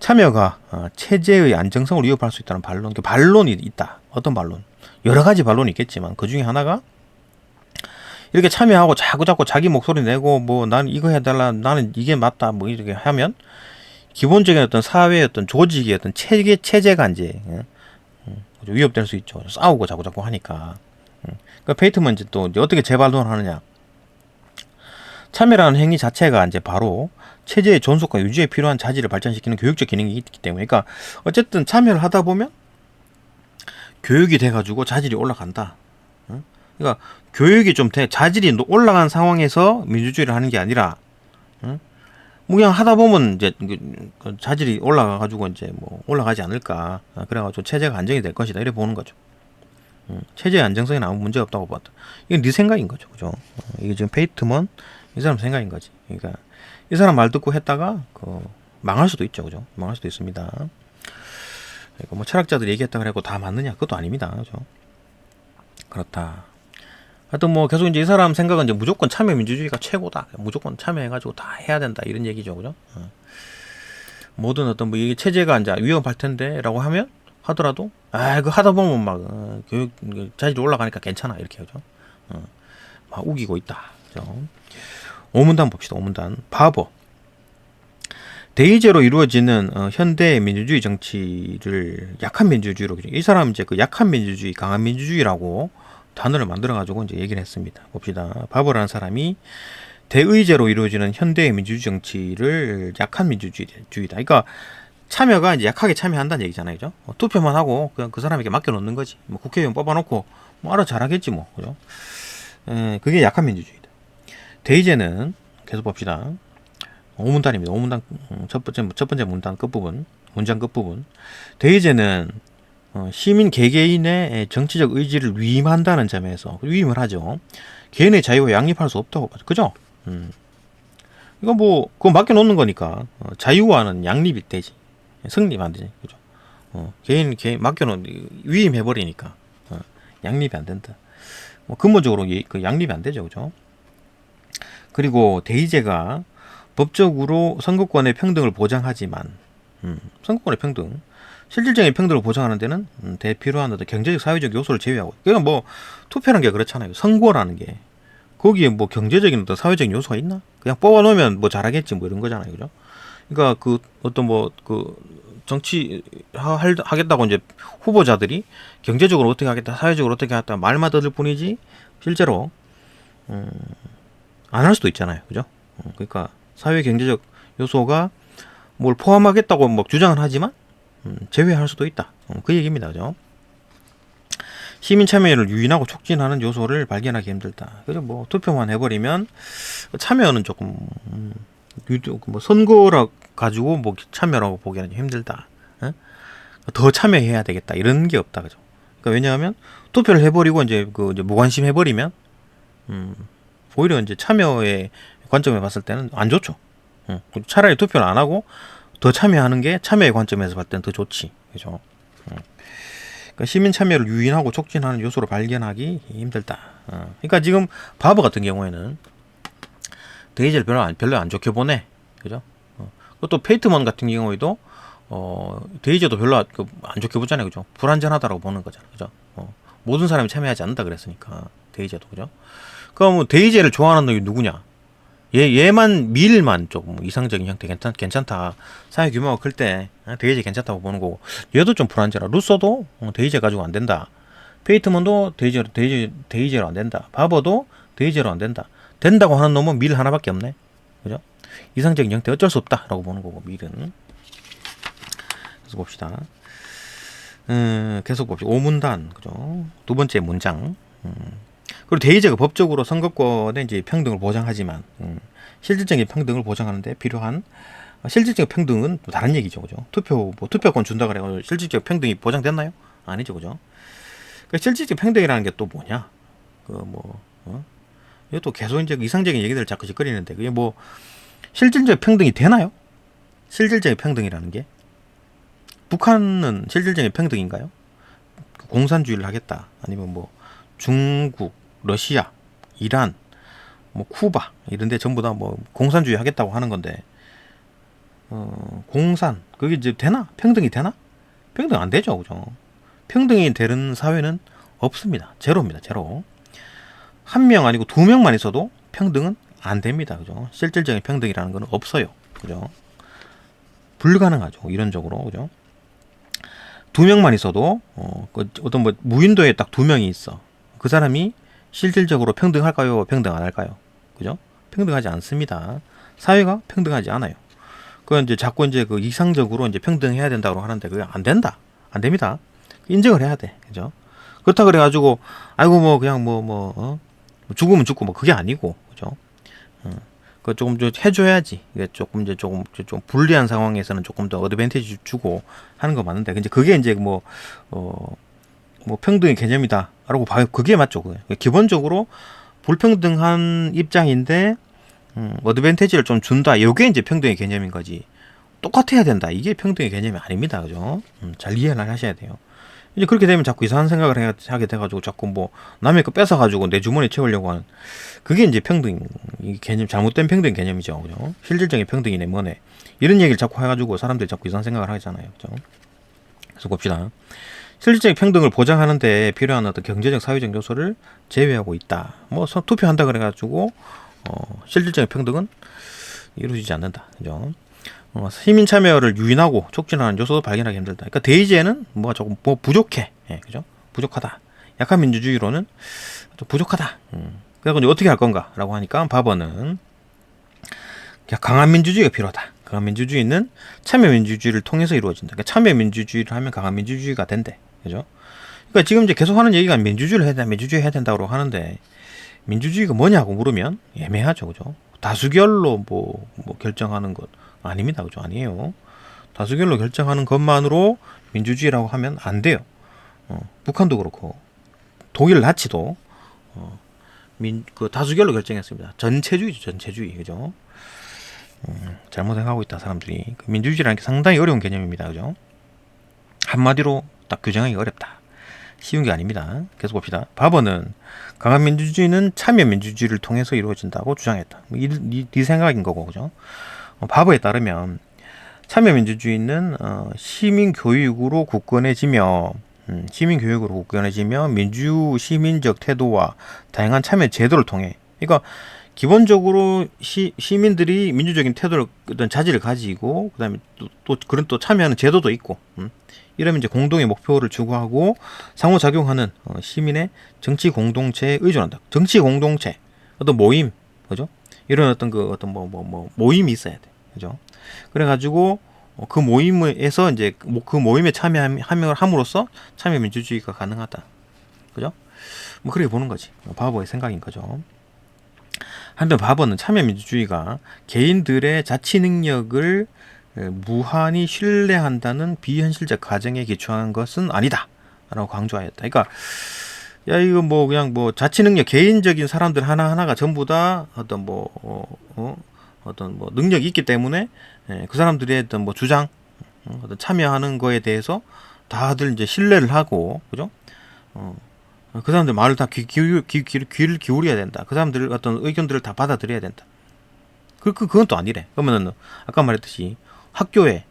A: 참여가 체제의 안정성을 위협할 수 있다는 반론. 반론이 있다. 어떤 반론? 여러 가지 반론이 있겠지만 그 중에 하나가 이렇게 참여하고 자꾸 자기 목소리 내고 뭐 나는 이거 해달라, 나는 이게 맞다, 뭐 이렇게 하면 기본적인 어떤 사회의 어떤 조직의 어떤 체제가 이제 위협될 수 있죠. 싸우고 자꾸 하니까. 그러니까 페이트먼 이제 또 어떻게 재반론을 하느냐? 참여라는 행위 자체가 이제 바로 체제의 존속과 유지에 필요한 자질을 발전시키는 교육적 기능이 있기 때문에, 그러니까 어쨌든 참여를 하다 보면 교육이 돼가지고 자질이 올라간다. 그러니까 교육이 좀 자질이 올라간 상황에서 민주주의를 하는 게 아니라, 뭐 그냥 하다 보면 이제 그 자질이 올라가가지고 이제 뭐 올라가지 않을까. 그래가지고 체제가 안정이 될 것이다. 이래 보는 거죠. 체제의 안정성에는 아무 문제 없다고 봤다. 이건 네 생각인 거죠, 그죠? 이게 지금 페이트먼 이 사람 생각인 거지. 그러니까 이 사람 말 듣고 했다가 망할 수도 있죠, 그죠? 망할 수도 있습니다. 그러니까 뭐 철학자들이 얘기했다 그래고 다 맞느냐? 그것도 아닙니다, 그죠? 그렇다. 하여튼 뭐 계속 이제 이 사람 생각은 이제 무조건 참여 민주주의가 최고다. 무조건 참여해가지고 다 해야 된다 이런 얘기죠, 그죠? 모든 어떤 뭐 이게 체제가 이제 위험할 텐데라고 하더라도 그 하다 보면 막 교육 자질이 올라가니까 괜찮아 이렇게 하죠. 막 우기고 있다. 그죠? 오문단 봅시다. 오문단. 바버. 대의제로 이루어지는 현대의 민주주의 정치를 약한 민주주의로, 이 사람은 이제 그 약한 민주주의, 강한 민주주의라고 단어를 만들어가지고 이제 얘기를 했습니다. 봅시다. 바버라는 사람이 대의제로 이루어지는 현대의 민주주의 정치를 약한 민주주의다. 그러니까 참여가 이제 약하게 참여한다는 얘기잖아요, 그죠? 투표만 하고 그냥 그 사람에게 맡겨놓는 거지. 뭐 국회의원 뽑아놓고 뭐 알아 잘하겠지 뭐, 그죠? 그게 약한 민주주의다. 대의제는 계속 봅시다. 오문단입니다. 오문단 첫 번째 문단 끝부분, 문장 끝부분. 대의제는 시민 개개인의 정치적 의지를 위임한다는 점에서 위임을 하죠. 개인의 자유와 양립할 수 없다고 봐죠. 그죠? 이거 뭐 그거 맡겨놓는 거니까 자유와는 양립이 되지. 성립 안 되지. 그죠? 개인 맡겨놓은 위임해버리니까 양립이 안 된다. 뭐 근본적으로 그 양립이 안 되죠, 그죠? 그리고 대의제가 법적으로 선거권의 평등을 보장하지만, 선거권의 평등, 실질적인 평등을 보장하는 데는 대필요한 어떤 경제적, 사회적 요소를 제외하고, 그러니까 뭐 투표라는 게 그렇잖아요. 선거라는 게 거기에 뭐 경제적인 어떤 사회적인 요소가 있나? 그냥 뽑아놓으면 뭐 잘하겠지 뭐 이런 거잖아요, 그죠? 그러니까 그 어떤 뭐 그 정치 하겠다고 이제 후보자들이 경제적으로 어떻게 하겠다, 사회적으로 어떻게 하겠다 말만 들을 뿐이지 실제로 안 할 수도 있잖아요, 그죠? 그러니까 사회 경제적 요소가 뭘 포함하겠다고 뭐 주장을 하지만 제외할 수도 있다. 그 얘기입니다, 그죠? 시민 참여를 유인하고 촉진하는 요소를 발견하기 힘들다. 그래서 뭐 투표만 해버리면 참여는 조금 뭐 선거라 가지고 뭐 참여라고 보기에는 힘들다. 더 참여해야 되겠다. 이런 게 없다, 그죠? 그러니까 왜냐하면 투표를 해버리고 이제 이제 무관심 해버리면 오히려 이제 참여의 관점에 봤을 때는 안 좋죠. 차라리 투표를 안 하고 더 참여하는 게 참여의 관점에서 봤을 때는 더 좋지, 그죠? 그러니까 시민 참여를 유인하고 촉진하는 요소를 발견하기 힘들다. 그러니까 지금 바버 같은 경우에는 대의제를 별로 안 좋게 보네, 그죠? 또 페이트먼 같은 경우에도 대의제도 별로 안 좋게 보잖아요, 그죠? 불안전하다라고 보는 거잖아요, 그죠? 모든 사람이 참여하지 않는다 그랬으니까 대의제도, 그죠? 그럼 뭐 대의제를 좋아하는 놈이 누구냐? 얘만 밀만 조금 이상적인 형태 괜찮다. 사회 규모가 클 때 대의제 괜찮다고 보는 거고, 얘도 좀 불안전하. 루소도 대의제 가지고 안 된다. 페이트먼도 데이제로 안 된다. 바버도 데이제로 안 된다. 된다고 하는 놈은 밀 하나밖에 없네. 그죠? 이상적인 형태 어쩔 수 없다라고 보는 거고 밀은. 그래서 봅시다. 계속 봅시다. 5문단 그죠? 두 번째 문장. 그리고 데이제가 법적으로 선거권의 이제 평등을 보장하지만 실질적인 평등을 보장하는데 필요한 실질적 평등은 또 다른 얘기죠, 그죠? 투표권 준다 그래가지고 실질적 평등이 보장됐나요? 아니죠, 그죠? 그 실질적 평등이라는 게 또 뭐냐? 이것도 계속 이제 이상적인 얘기들을 자꾸 짓거리는데 그게 뭐 실질적 평등이 되나요? 실질적 평등이라는 게 북한은 실질적인 평등인가요? 공산주의를 하겠다, 아니면 뭐 중국, 러시아, 이란, 뭐 쿠바 이런데 전부 다 뭐 공산주의 하겠다고 하는 건데. 공산 그게 이제 되나? 평등이 되나? 평등 안 되죠, 그죠? 평등이 되는 사회는 없습니다. 제로입니다, 제로. 한 명 아니고 두 명만 있어도 평등은 안 됩니다, 그죠? 실질적인 평등이라는 건 없어요, 그죠? 불가능하죠, 이론적으로, 그죠? 두 명만 있어도 어떤 뭐 무인도에 딱 두 명이 있어. 그 사람이 실질적으로 평등할까요? 평등 안 할까요? 그죠? 평등하지 않습니다. 사회가 평등하지 않아요. 그 이제 자꾸 이제 그 이상적으로 이제 평등해야 된다고 하는데 그게 안 된다, 안 됩니다. 인정을 해야 돼, 그죠? 그렇다 그래가지고 아이고 뭐 그냥 죽으면 죽고 뭐 그게 아니고, 그죠? 그 조금 좀 해줘야지. 이게 조금 좀 불리한 상황에서는 조금 더 어드밴티지 주고 하는 거 맞는데, 근데 그게 이제 뭐 평등의 개념이다라고 봐요. 그게 맞죠. 그게. 기본적으로 불평등한 입장인데. 어드밴티지를 좀 준다. 이게 이제 평등의 개념인 거지. 똑같아야 된다. 이게 평등의 개념이 아닙니다. 그죠? 잘 이해를 하셔야 돼요. 이제 그렇게 되면 자꾸 이상한 생각을 하게 돼가지고 자꾸 뭐 남의 거 뺏어가지고 내 주머니에 채우려고 하는 그게 이제 평등 개념, 잘못된 평등 개념이죠. 그죠? 실질적인 평등이네 뭐네. 이런 얘기를 자꾸 해가지고 사람들이 자꾸 이상한 생각을 하잖아요. 그죠? 그래서 봅시다. 실질적인 평등을 보장하는데 필요한 어떤 경제적, 사회적 요소를 제외하고 있다. 뭐 투표한다 그래가지고 실질적인 평등은 이루어지지 않는다. 그죠? 시민 참여를 유인하고 촉진하는 요소도 발견하기 힘들다. 그러니까 데이지에는 뭐가 조금 부족해. 예, 그죠? 부족하다. 약한 민주주의로는 좀 부족하다. 그래서 이제 어떻게 할 건가라고 하니까 바버는 강한 민주주의가 필요하다. 강한 민주주의는 참여 민주주의를 통해서 이루어진다. 그러니까 참여 민주주의를 하면 강한 민주주의가 된대. 그죠? 그러니까 지금 이제 계속 하는 얘기가 민주주의를 해야 된다, 민주주의 해야 된다고 하는데. 민주주의가 뭐냐고 물으면 애매하죠, 그죠? 다수결로 뭐 결정하는 것 아닙니다, 그죠? 아니에요. 다수결로 결정하는 것만으로 민주주의라고 하면 안 돼요. 북한도 그렇고 독일 나치도 그 다수결로 결정했습니다. 전체주의죠, 전체주의, 그죠? 잘못 생각하고 있다 사람들이. 그 민주주의라는 게 상당히 어려운 개념입니다, 그죠? 한마디로 딱 규정하기 어렵다. 쉬운 게 아닙니다. 계속 봅시다. 바버는 강한 민주주의는 참여 민주주의를 통해서 이루어진다고 주장했다. 네 생각인 거고, 그죠? 바버에 따르면 참여 민주주의는 시민 교육으로 굳건해지며 민주 시민적 태도와 다양한 참여 제도를 통해, 그러니까 기본적으로 시민들이 민주적인 태도를 어떤 자질을 가지고 그다음에 또 그런 또 참여하는 제도도 있고. 이러면 이제 공동의 목표를 추구하고 상호작용하는 시민의 정치 공동체에 의존한다. 정치 공동체, 어떤 모임, 그죠? 이런 어떤 모임이 있어야 돼, 그죠? 그래가지고 그 모임에서 이제 그 모임에 함으로써 참여 민주주의가 가능하다, 그죠? 뭐 그렇게 보는 거지. 바버의 생각인 거죠. 한편 바버는 참여 민주주의가 개인들의 자치 능력을 무한히 신뢰한다는 비현실적 가정에 기초한 것은 아니다 라고 강조하였다. 그러니까 야 이거 뭐 그냥 뭐 자치 능력, 개인적인 사람들 하나하나가 전부 다 어떤 어떤 능력이 있기 때문에 그 사람들의 어떤 뭐 주장, 어떤 참여하는 거에 대해서 다들 이제 신뢰를 하고, 그죠? 그 사람들 말을 다 귀를 기울여야 된다. 그 사람들 어떤 의견들을 다 받아들여야 된다. 그건 또 아니래. 그러면은 아까 말했듯이 학교에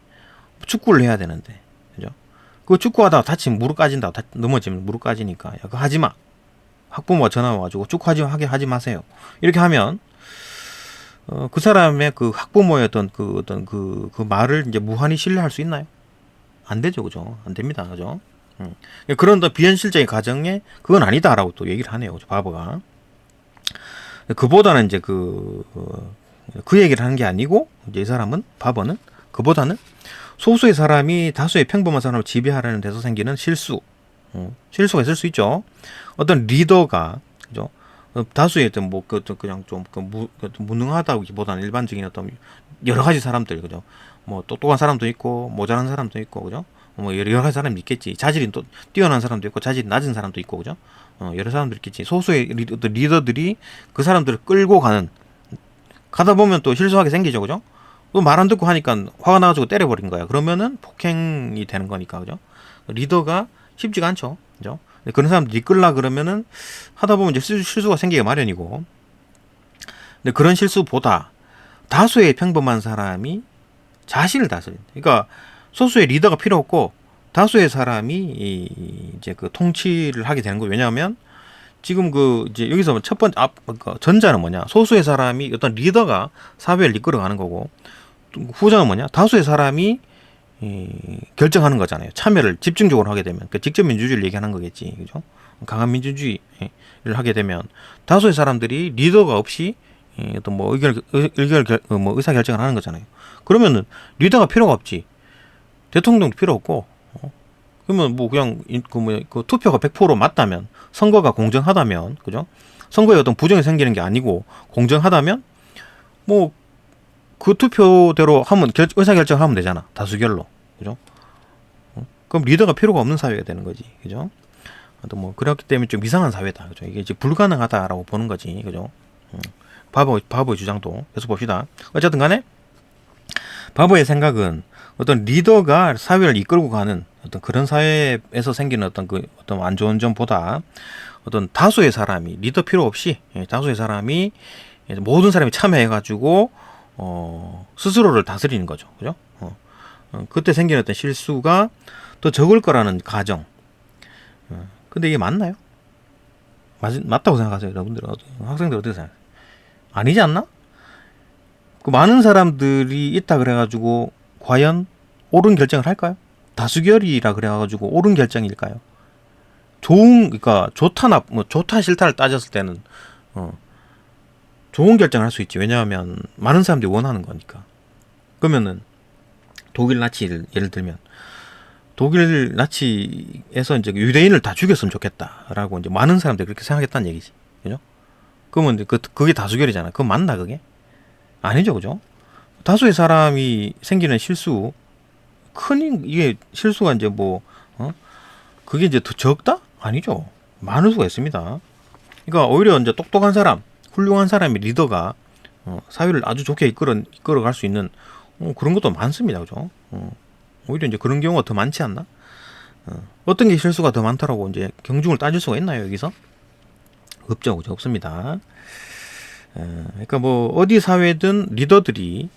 A: 축구를 해야 되는데, 그죠? 그 축구하다가 다치면 무릎 까진다. 넘어지면 무릎 까지니까 야, 그거 하지 마. 학부모가 전화 와가지고 축구하게 하지 마세요. 이렇게 하면 그 사람의 그 학부모의 어떤 그 말을 이제 무한히 신뢰할 수 있나요? 안 되죠, 그죠? 안 됩니다, 그죠? 그런 더 비현실적인 가정에 그건 아니다라고 또 얘기를 하네요. 바버가. 그보다는 이제 그 얘기를 하는 게 아니고 이제 이 사람은 바버는 그보다는 소수의 사람이 다수의 평범한 사람을 지배하려는 데서 생기는 실수, 실수가 있을 수 있죠. 어떤 리더가 그죠? 다수의 어떤 뭐 그냥 좀 무능하다기보다는 일반적인 어떤 여러 가지 사람들 그죠? 뭐 똑똑한 사람도 있고 모자란 사람도 있고 그죠? 뭐 여러 가지 사람이 있겠지. 자질이 또 뛰어난 사람도 있고 자질이 낮은 사람도 있고 그죠? 여러 사람들 있겠지. 소수의 리더들이 그 사람들을 끌고 가다 보면 또 실수하게 생기죠, 그죠? 또 말 안 듣고 하니까 화가 나가지고 때려버린 거야. 그러면은 폭행이 되는 거니까, 그죠? 리더가 쉽지가 않죠, 그죠? 그런 사람들 이끌라 그러면은 하다 보면 이제 실수가 생기기 마련이고. 근데 그런 실수보다 다수의 평범한 사람이 자신을 다스린. 그러니까 소수의 리더가 필요 없고 다수의 사람이 이제 그 통치를 하게 되는 거예요. 왜냐하면 지금 이제 여기서 첫 번째 전자는 뭐냐? 소수의 사람이 어떤 리더가 사회를 이끌어가는 거고, 후자는 뭐냐? 다수의 사람이 결정하는 거잖아요. 참여를 집중적으로 하게 되면, 그 직접 민주주의를 얘기하는 거겠지, 그죠? 강한 민주주의를 하게 되면 다수의 사람들이 리더가 없이 어떤 뭐 의사 결정을 하는 거잖아요. 그러면은 리더가 필요가 없지. 대통령도 필요 없고. 그러면 뭐 그냥 그 투표가 100% 맞다면, 선거가 공정하다면, 그죠? 선거에 어떤 부정이 생기는 게 아니고 공정하다면 뭐 그 투표대로 하면 의사결정을 하면 되잖아. 다수결로. 그죠? 그럼 리더가 필요가 없는 사회가 되는 거지. 그죠? 또 뭐 그렇기 때문에 좀 이상한 사회다. 그죠? 이게 이제 불가능하다라고 보는 거지. 그죠? 바보의 주장도 계속 봅시다. 어쨌든 간에 바보의 생각은 어떤 리더가 사회를 이끌고 가는 어떤 그런 사회에서 생기는 어떤 어떤 안 좋은 점보다 어떤 다수의 사람이 리더 필요 없이 다수의 사람이 모든 사람이 참여해가지고 스스로를 다스리는 거죠, 그죠? 그때 생기는 어떤 실수가 더 적을 거라는 가정. 근데 이게 맞나요? 맞다고 생각하세요, 여러분들? 학생들 어떻게 생각해요? 아니지 않나? 그 많은 사람들이 있다 그래가지고 과연 옳은 결정을 할까요? 다수결이라 그래가지고 옳은 결정일까요? 그러니까 좋다 싫다를 따졌을 때는 좋은 결정을 할 수 있지. 왜냐하면 많은 사람들이 원하는 거니까. 그러면은 독일 나치를 예를 들면 독일 나치에서 이제 유대인을 다 죽였으면 좋겠다라고 이제 많은 사람들이 그렇게 생각했다는 얘기지, 그죠? 그러면 이제 그게 다수결이잖아. 그건 맞나 그게? 아니죠, 그죠? 다수의 사람이 생기는 실수, 이게 실수가 이제 그게 이제 더 적다? 아니죠. 많을 수가 있습니다. 그러니까 오히려 이제 똑똑한 사람, 훌륭한 사람이 리더가 사회를 아주 좋게 이끌어갈 수 있는 그런 것도 많습니다, 그죠? 오히려 이제 그런 경우가 더 많지 않나? 어떤 게 실수가 더 많다라고 이제 경중을 따질 수가 있나요, 여기서? 없죠, 그죠? 없습니다. 그러니까 뭐 어디 사회든 리더들이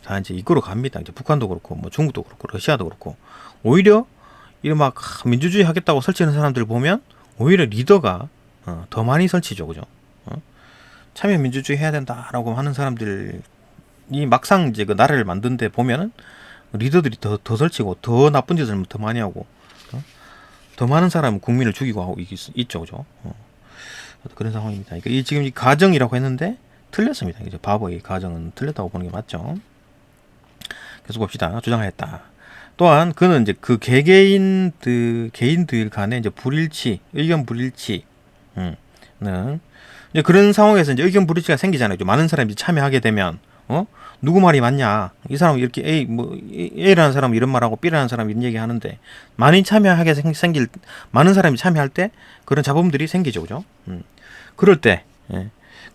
A: 다 이제 이끌어 갑니다. 이제 북한도 그렇고 뭐 중국도 그렇고 러시아도 그렇고 오히려 이런 막 민주주의 하겠다고 설치하는 사람들 보면 오히려 리더가 더 많이 설치죠, 그죠? 참여 민주주의 해야 된다라고 하는 사람들이 막상 이제 그 나라를 만든데 보면은 리더들이 더 설치고 더 나쁜 짓을 더 많이 하고 더 많은 사람은 국민을 죽이고 하고 있죠, 그죠? 그런 상황입니다. 그러니까 지금 이 가정이라고 했는데 틀렸습니다. 이제 바보의 가정은 틀렸다고 보는 게 맞죠. 계속 봅시다. 주장하였다. 또한 그는 이제 그 개인들 간의 이제 의견 불일치, 는 이제 그런 상황에서 이제 의견 불일치가 생기잖아요. 많은 사람이 참여하게 되면 누구 말이 맞냐? 이 사람은 이렇게 A라는 사람은 이런 말하고 B라는 사람은 이런 얘기 하는데 많은 사람이 참여할 때 그런 잡음들이 생기죠, 그죠? 그럴 때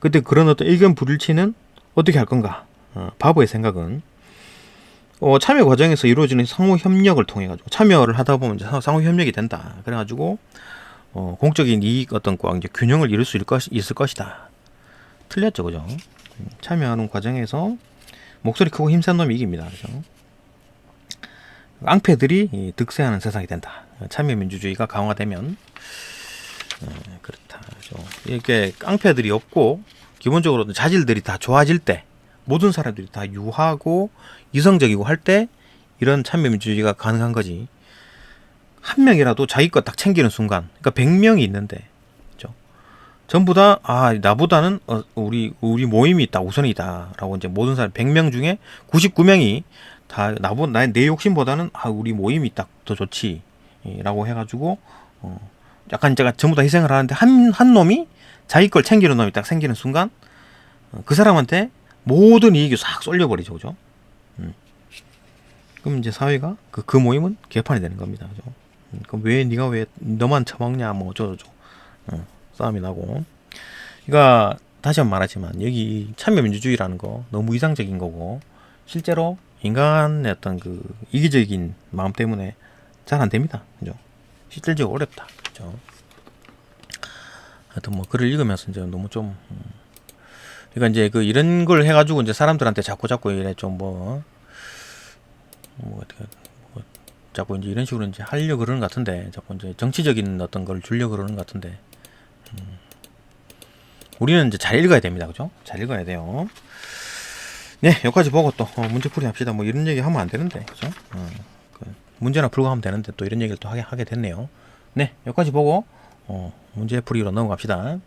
A: 그때 그런 어떤 의견 불일치는 어떻게 할 건가? 바보의 생각은 참여 과정에서 이루어지는 상호 협력을 통해 가지고 참여를 하다 보면 이제 상호 협력이 된다. 그래가지고 공적인 이익 어떤 이제 균형을 이룰 수 있을 것이다. 틀렸죠, 그죠? 참여하는 과정에서 목소리 크고 힘센 놈이 이깁니다. 그죠? 깡패들이 득세하는 세상이 된다. 참여 민주주의가 강화되면 그렇다. 그죠? 이렇게 깡패들이 없고 기본적으로 자질들이 다 좋아질 때 모든 사람들이 다 유하고 이성적이고 할 때 이런 참여 민주주의가 가능한 거지. 한 명이라도 자기 거 딱 챙기는 순간, 그러니까 100명이 있는데, 그죠? 전부 다, 나보다는, 우리 모임이 딱 우선이다라고 이제 모든 사람, 100명 중에 99명이 다, 내 욕심보다는, 우리 모임이 딱 더 좋지, 라고 해가지고, 약간 제가 전부 다 희생을 하는데, 한 놈이 자기 걸 챙기는 놈이 딱 생기는 순간, 그 사람한테 모든 이익이 싹 쏠려버리죠, 그죠? 그럼 이제 사회가, 그 모임은 개판이 되는 겁니다, 그죠? 그럼 네가 왜 너만 처먹냐 뭐 어쩌고저쩌고 싸움이 나고. 그러니까 다시 한번 말하지만 여기 참여민주주의라는 거 너무 이상적인 거고 실제로 인간의 어떤 그 이기적인 마음 때문에 잘 안 됩니다, 그죠? 실질적으로 어렵다, 그죠? 하여튼 뭐 글을 읽으면서 이제 너무 좀 그러니까 이제 그 이런 걸 해가지고 이제 사람들한테 자꾸 이래 좀 어떻게 자꾸 이제 이런 식으로 이제 하려고 그러는 것 같은데, 자꾸 이제 정치적인 어떤 걸 주려고 그러는 것 같은데, 우리는 이제 잘 읽어야 됩니다, 그죠? 잘 읽어야 돼요. 네, 여기까지 보고 또 문제풀이 합시다. 뭐 이런 얘기 하면 안 되는데, 그죠? 문제나 풀고 하면 되는데 또 이런 얘기를 또 하게 됐네요. 네, 여기까지 보고 문제풀이로 넘어갑시다.